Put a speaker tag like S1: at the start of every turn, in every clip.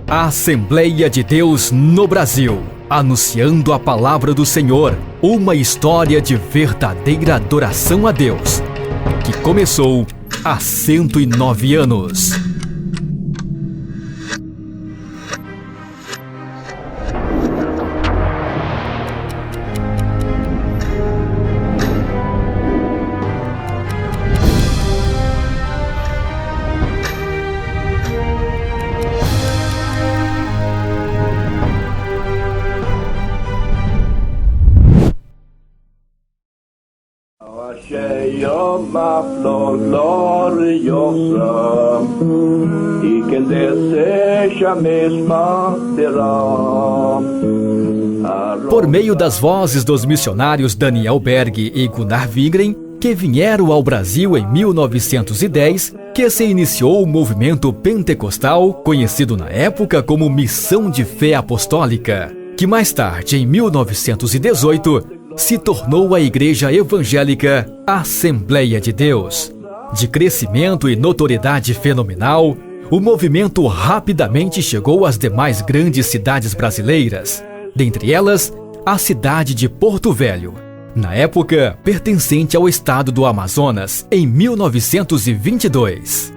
S1: A Assembleia de Deus no Brasil, anunciando a palavra do Senhor, uma história de verdadeira adoração a Deus, que começou há 109 anos.
S2: Achei uma flor gloriosa e quem deseja a mesma terá.
S1: Por meio das vozes dos missionários Daniel Berg e Gunnar Wingren, que vieram ao Brasil em 1910, que se iniciou o movimento pentecostal, conhecido na época como Missão de Fé Apostólica, que mais tarde, em 1918, se tornou a Igreja Evangélica Assembleia de Deus. De crescimento e notoriedade fenomenal, o movimento rapidamente chegou às demais grandes cidades brasileiras, dentre elas, a cidade de Porto Velho, na época pertencente ao estado do Amazonas, em 1922.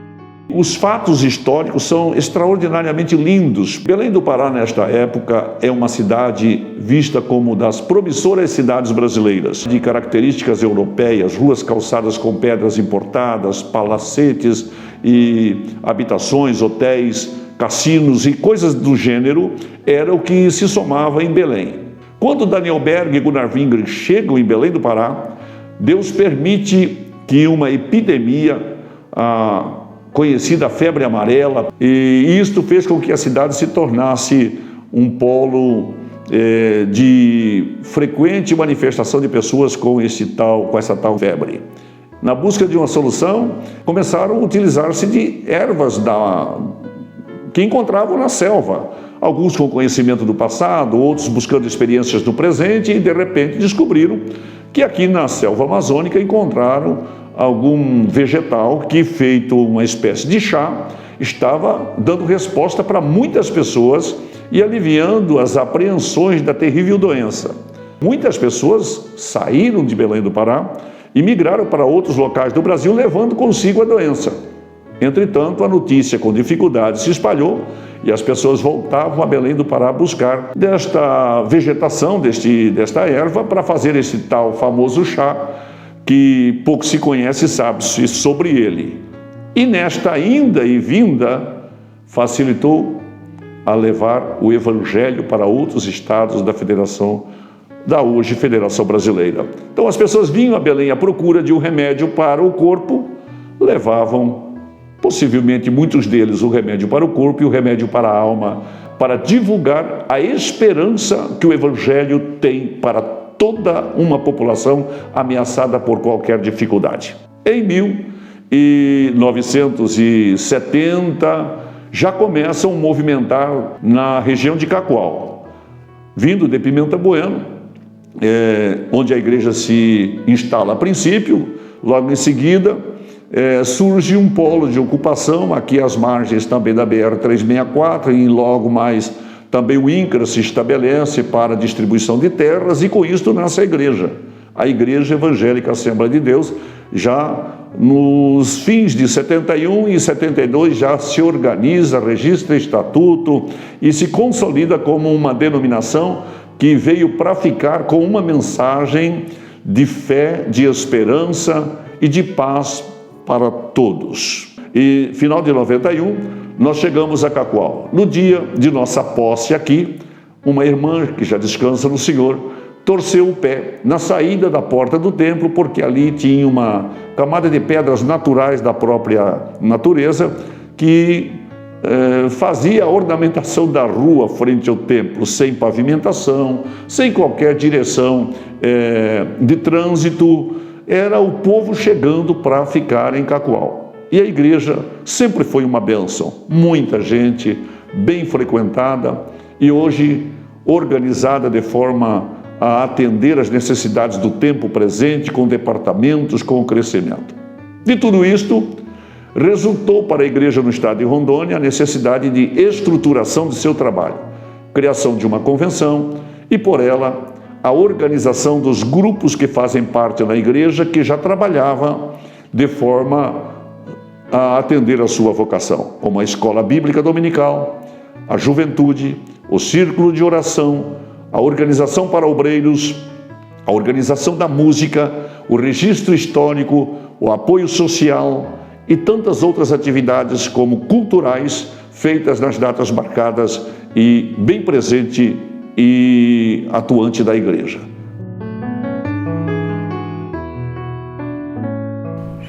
S3: Os fatos históricos são extraordinariamente lindos. Belém do Pará, nesta época, é uma cidade vista como das promissoras cidades brasileiras, de características europeias, ruas calçadas com pedras importadas, palacetes e habitações, hotéis, cassinos e coisas do gênero, era o que se somava em Belém. Quando Daniel Berg e Gunnar Wingren chegam em Belém do Pará, Deus permite que uma epidemia, conhecida febre amarela, e isto fez com que a cidade se tornasse um polo de frequente manifestação de pessoas com essa tal febre. Na busca de uma solução, começaram a utilizar-se de ervas que encontravam na selva, alguns com conhecimento do passado, outros buscando experiências do presente, e de repente descobriram que aqui na selva amazônica encontraram algum vegetal que, feito uma espécie de chá, estava dando resposta para muitas pessoas e aliviando as apreensões da terrível doença. Muitas pessoas saíram de Belém do Pará e migraram para outros locais do Brasil, levando consigo a doença. Entretanto, a notícia com dificuldade se espalhou e as pessoas voltavam a Belém do Pará buscar desta vegetação, desta erva, para fazer esse tal famoso chá, que pouco se conhece e sabe-se sobre ele. E nesta ida e vinda, facilitou a levar o Evangelho para outros estados da hoje Federação Brasileira. Então as pessoas vinham a Belém à procura de um remédio para o corpo, levavam, possivelmente muitos deles, o remédio para o corpo e o remédio para a alma, para divulgar a esperança que o Evangelho tem para toda uma população ameaçada por qualquer dificuldade. Em 1970, já começam a movimentar na região de Cacoal, vindo de Pimenta Bueno, onde a igreja se instala a princípio. Logo em seguida, surge um polo de ocupação, aqui às margens também da BR-364, e logo mais também o INCRA se estabelece para a distribuição de terras, e com isto nasce a Igreja Evangélica Assembleia de Deus. Já nos fins de 71 e 72 já se organiza, registra estatuto e se consolida como uma denominação que veio para ficar, com uma mensagem de fé, de esperança e de paz para todos. E final de 91, nós chegamos a Cacoal. No dia de nossa posse aqui, uma irmã que já descansa no Senhor torceu o pé na saída da porta do templo, porque ali tinha uma camada de pedras naturais da própria natureza que fazia a ornamentação da rua frente ao templo, sem pavimentação, sem qualquer direção de trânsito. Era o povo chegando para ficar em Cacoal. E a igreja sempre foi uma bênção, muita gente, bem frequentada e hoje organizada de forma a atender às necessidades do tempo presente, com departamentos, com crescimento. De tudo isto, resultou para a igreja no estado de Rondônia a necessidade de estruturação de seu trabalho, criação de uma convenção e, por ela, a organização dos grupos que fazem parte da igreja que já trabalhava de forma a atender a sua vocação, como a escola bíblica dominical, a juventude, o círculo de oração, a organização para obreiros, a organização da música, o registro histórico, o apoio social e tantas outras atividades como culturais feitas nas datas marcadas e bem presente e atuante da igreja.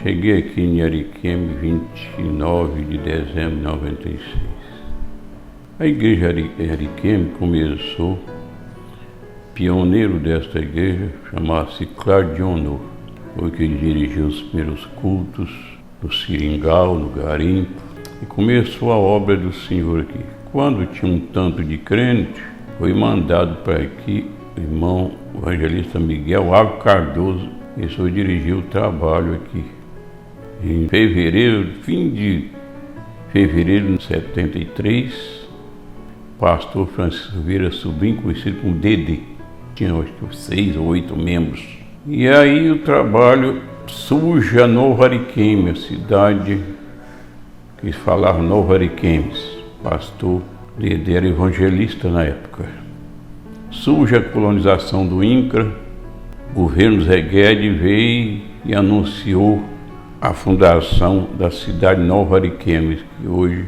S4: Cheguei aqui em Ariquemes 29 de dezembro de 96. A igreja Ariquemes começou, pioneiro desta igreja, chamava-se Claudionor. Foi que ele dirigiu os primeiros cultos no Seringal, no Garimpo, e começou a obra do Senhor aqui. Quando tinha um tanto de crente, foi mandado para aqui o irmão evangelista Miguel Ávila Cardoso, e foi dirigir o trabalho aqui. Em fevereiro, fim de fevereiro de 73, pastor Francisco Vieira Sobrinho, conhecido como Dedê, tinha acho que 6 ou 8 membros. E aí o trabalho surge a Nova Ariquemes, a cidade que falava Nova Ariquemes. Pastor Dedê era evangelista na época. Surge a colonização do INCRA, o governo Zé Guedes veio e anunciou a fundação da cidade Nova Ariquemes, que hoje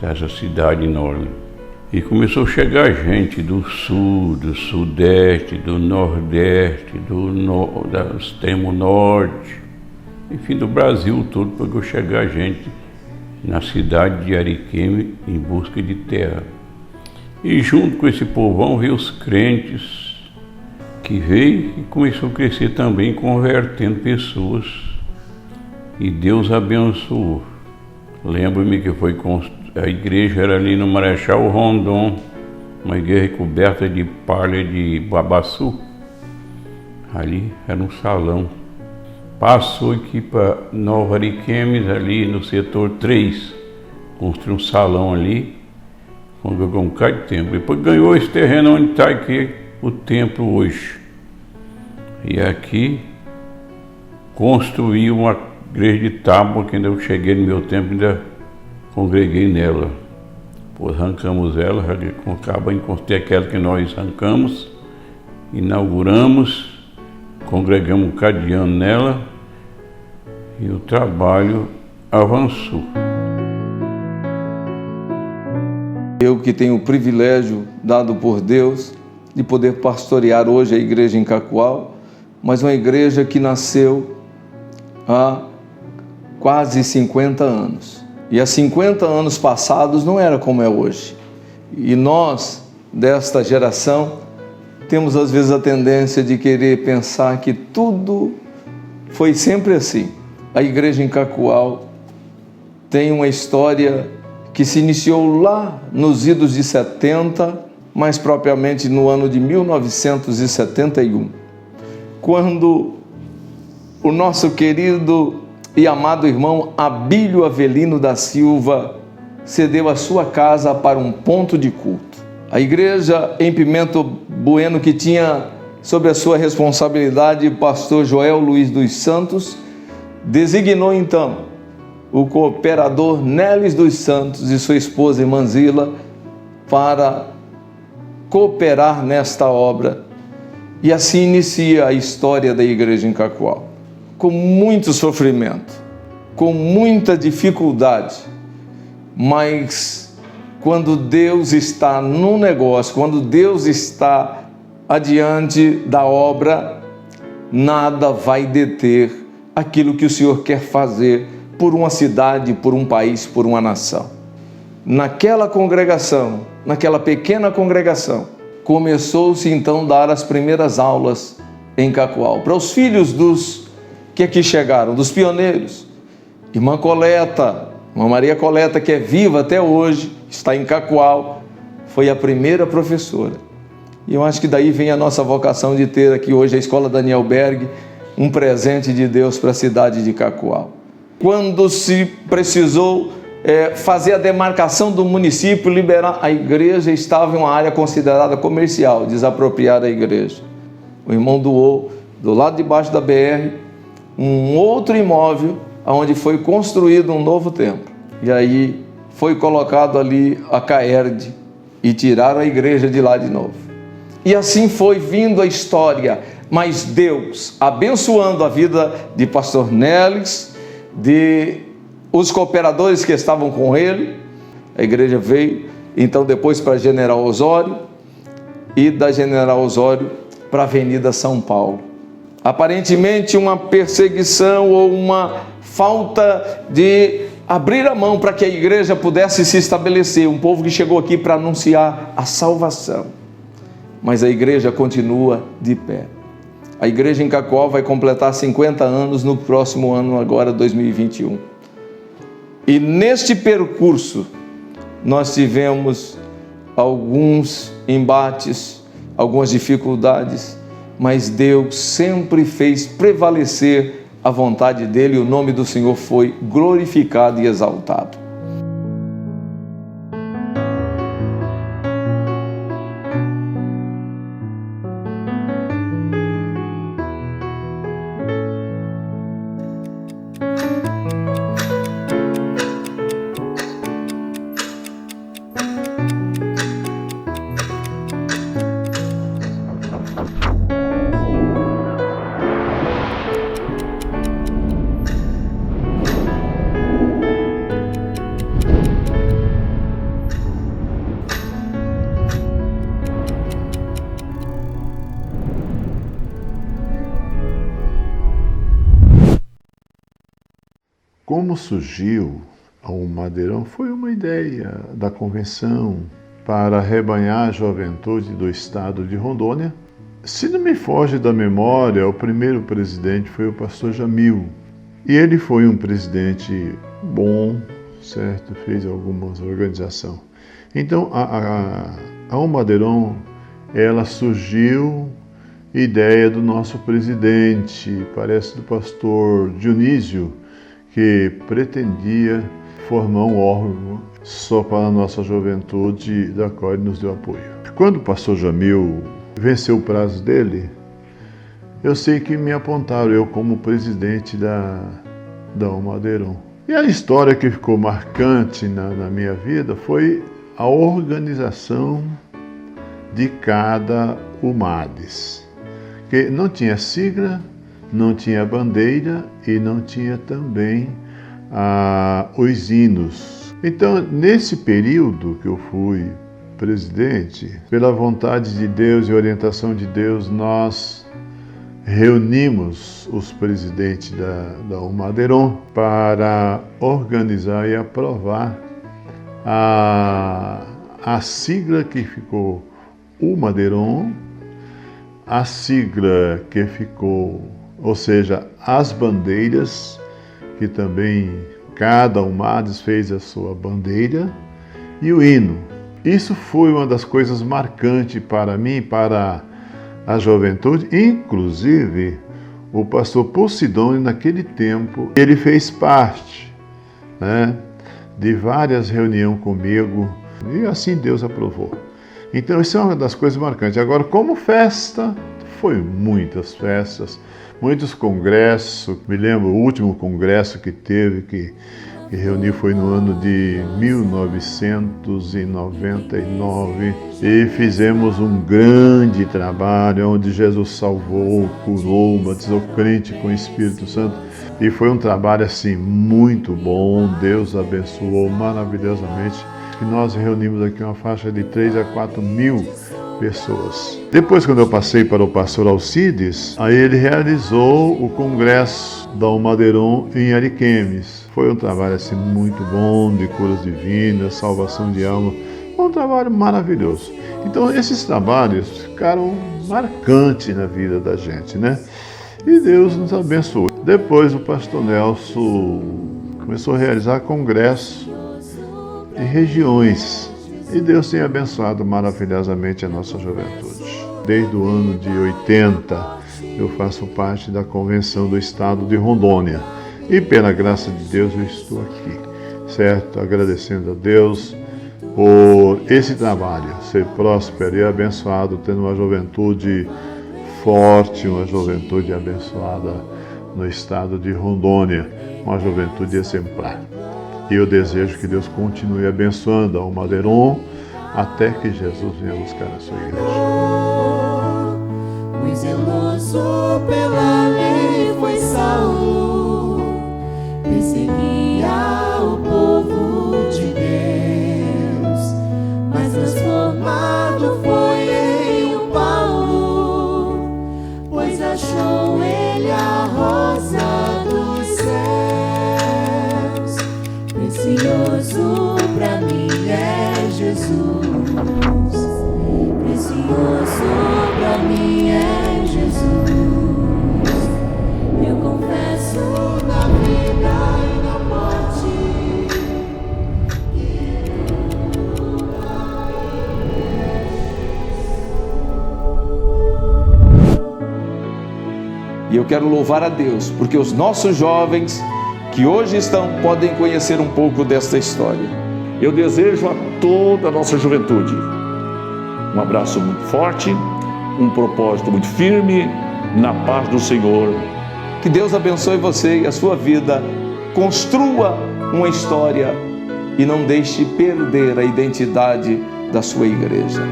S4: é essa cidade enorme. E começou a chegar gente do sul, do sudeste, do nordeste, do extremo norte, enfim, do Brasil todo, para chegar gente na cidade de Ariquemes em busca de terra. E junto com esse povão veio os crentes que veio e começou a crescer também, convertendo pessoas. E Deus abençoou. Lembro-me que a igreja era ali no Marechal Rondon, uma igreja coberta de palha de babaçu. Ali era um salão. Passou aqui para Nova Ariquemes, ali no setor 3, construiu um salão ali, congregou um bocado de tempo. Depois ganhou esse terreno onde está aqui o templo hoje. E aqui construiu uma igreja de tábua, que ainda eu cheguei no meu tempo, ainda congreguei nela. Pois arrancamos ela, acaba em construir aquela que nós arrancamos, inauguramos, congregamos um bocado de ano nela e o trabalho avançou.
S5: Eu que tenho o privilégio dado por Deus de poder pastorear hoje a igreja em Cacoal, mas uma igreja que nasceu há quase 50 anos. E há 50 anos passados não era como é hoje. E nós, desta geração, temos às vezes a tendência de querer pensar que tudo foi sempre assim. A igreja em Cacoal tem uma história que se iniciou lá nos idos de 70, mais propriamente no ano de 1971, quando o nosso querido e amado irmão Abílio Avelino da Silva cedeu a sua casa para um ponto de culto. A igreja em Pimenta Bueno, que tinha sob a sua responsabilidade o pastor Joel Luiz dos Santos, designou então o cooperador Nélis dos Santos e sua esposa Manzila para cooperar nesta obra. E assim inicia a história da igreja em Cacoal, com muito sofrimento, com muita dificuldade, mas quando Deus está no negócio, quando Deus está adiante da obra, nada vai deter aquilo que o Senhor quer fazer por uma cidade, por um país, por uma nação. Naquela congregação, naquela pequena congregação, começou-se então a dar as primeiras aulas em Cacoal, para os filhos dos que aqui chegaram, dos pioneiros. Irmã Coleta, Irmã Maria Coleta, que é viva até hoje, está em Cacoal, foi a primeira professora. E eu acho que daí vem a nossa vocação de ter aqui hoje a Escola Daniel Berg, um presente de Deus para a cidade de Cacoal. quando se precisou fazer a demarcação do município, liberar, a igreja estava em uma área considerada comercial, desapropriar a igreja. O irmão doou, do lado de baixo da BR, um outro imóvel, onde foi construído um novo templo. E aí foi colocado ali a CAERD e tiraram a igreja de lá de novo. E assim foi vindo a história, mas Deus abençoando a vida de pastor Nélis, de os cooperadores que estavam com ele. A igreja veio então depois para General Osório e da General Osório para a Avenida São Paulo. Aparentemente uma perseguição ou uma falta de abrir a mão para que a igreja pudesse se estabelecer, um povo que chegou aqui para anunciar a salvação, mas a igreja continua de pé. A igreja em Cacoal vai completar 50 anos no próximo ano, agora 2021. E neste percurso nós tivemos alguns embates, algumas dificuldades, mas Deus sempre fez prevalecer a vontade dele e o nome do Senhor foi glorificado e exaltado.
S6: Como surgiu o Madeirão foi uma ideia da convenção para arrebanhar a juventude do estado de Rondônia. Se não me foge da memória, o primeiro presidente foi o pastor Jamil. E ele foi um presidente bom, certo? Fez algumas organizações. Então, a Madeirão, ela surgiu ideia do nosso presidente, parece do pastor Dionísio, que pretendia formar um órgão só para a nossa juventude, da qual ele nos deu apoio. Quando o pastor Jamil venceu o prazo dele, eu sei que me apontaram eu como presidente da Madeirão. E a história que ficou marcante na minha vida foi a organização de cada UMADES, que não tinha sigla, não tinha bandeira e não tinha também os hinos. Então, nesse período que eu fui presidente, pela vontade de Deus e orientação de Deus, nós reunimos os presidentes da Madeirão para organizar e aprovar a sigla que ficou o Madeirão, a sigla que ficou, ou seja, as bandeiras, que também cada UMADES fez a sua bandeira, e o hino. Isso foi uma das coisas marcantes para mim, para a juventude. Inclusive, o pastor Posidônio, naquele tempo, ele fez parte, né, de várias reuniões comigo, e assim Deus aprovou. Então, isso é uma das coisas marcantes. Agora, como festa, foi muitas festas, muitos congressos. Me lembro, o último congresso que teve, que reuniu, foi no ano de 1999, e fizemos um grande trabalho, onde Jesus salvou, curou, batizou crente com o Espírito Santo, e foi um trabalho assim muito bom. Deus abençoou maravilhosamente, que nós reunimos aqui uma faixa de 3 a 4 mil pessoas. Depois, quando eu passei para o pastor Alcides, aí ele realizou o congresso da Madeirão em Ariquemes. Foi um trabalho assim muito bom, de curas divinas, salvação de alma, um trabalho maravilhoso. Então, esses trabalhos ficaram marcantes na vida da gente, né? E Deus nos abençoou. Depois, o pastor Nelson começou a realizar congressos de regiões, e Deus tem abençoado maravilhosamente a nossa juventude. Desde o ano de 80, eu faço parte da Convenção do Estado de Rondônia. e pela graça de Deus eu estou aqui, certo? Agradecendo a Deus por esse trabalho, ser próspero e abençoado, tendo uma juventude forte, uma juventude abençoada no estado de Rondônia, uma juventude exemplar. E eu desejo que Deus continue abençoando ao Madeiron até que Jesus venha buscar a sua igreja.
S7: Muito zeloso pela lei foi Saul, perseguia o povo de Deus, mas transformado foi em um Paulo, pois achou ele a rosa dos céus. Precioso pra mim é Jesus, precioso pra mim é Jesus. Eu confesso na vida e na morte que nunca
S5: E eu quero louvar a Deus, porque os nossos jovens que hoje estão podem conhecer um pouco desta história.
S3: Eu desejo a toda a nossa juventude um abraço muito forte, um propósito muito firme, na paz do Senhor.
S5: Que Deus abençoe você e a sua vida, construa uma história e não deixe perder a identidade da sua igreja.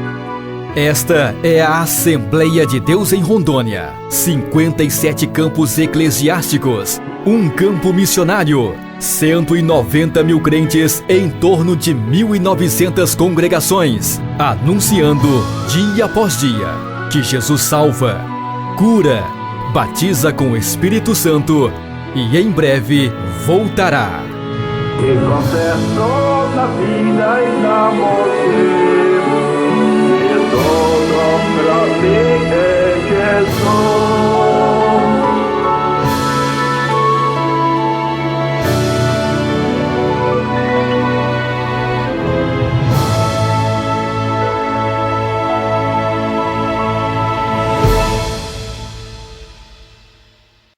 S1: Esta é a Assembleia de Deus em Rondônia. 57 campos eclesiásticos, um campo missionário, 190 mil crentes em torno de 1.900 congregações, anunciando dia após dia que Jesus salva, cura, batiza com o Espírito Santo e em breve voltará.
S2: E confesso na vida e na morte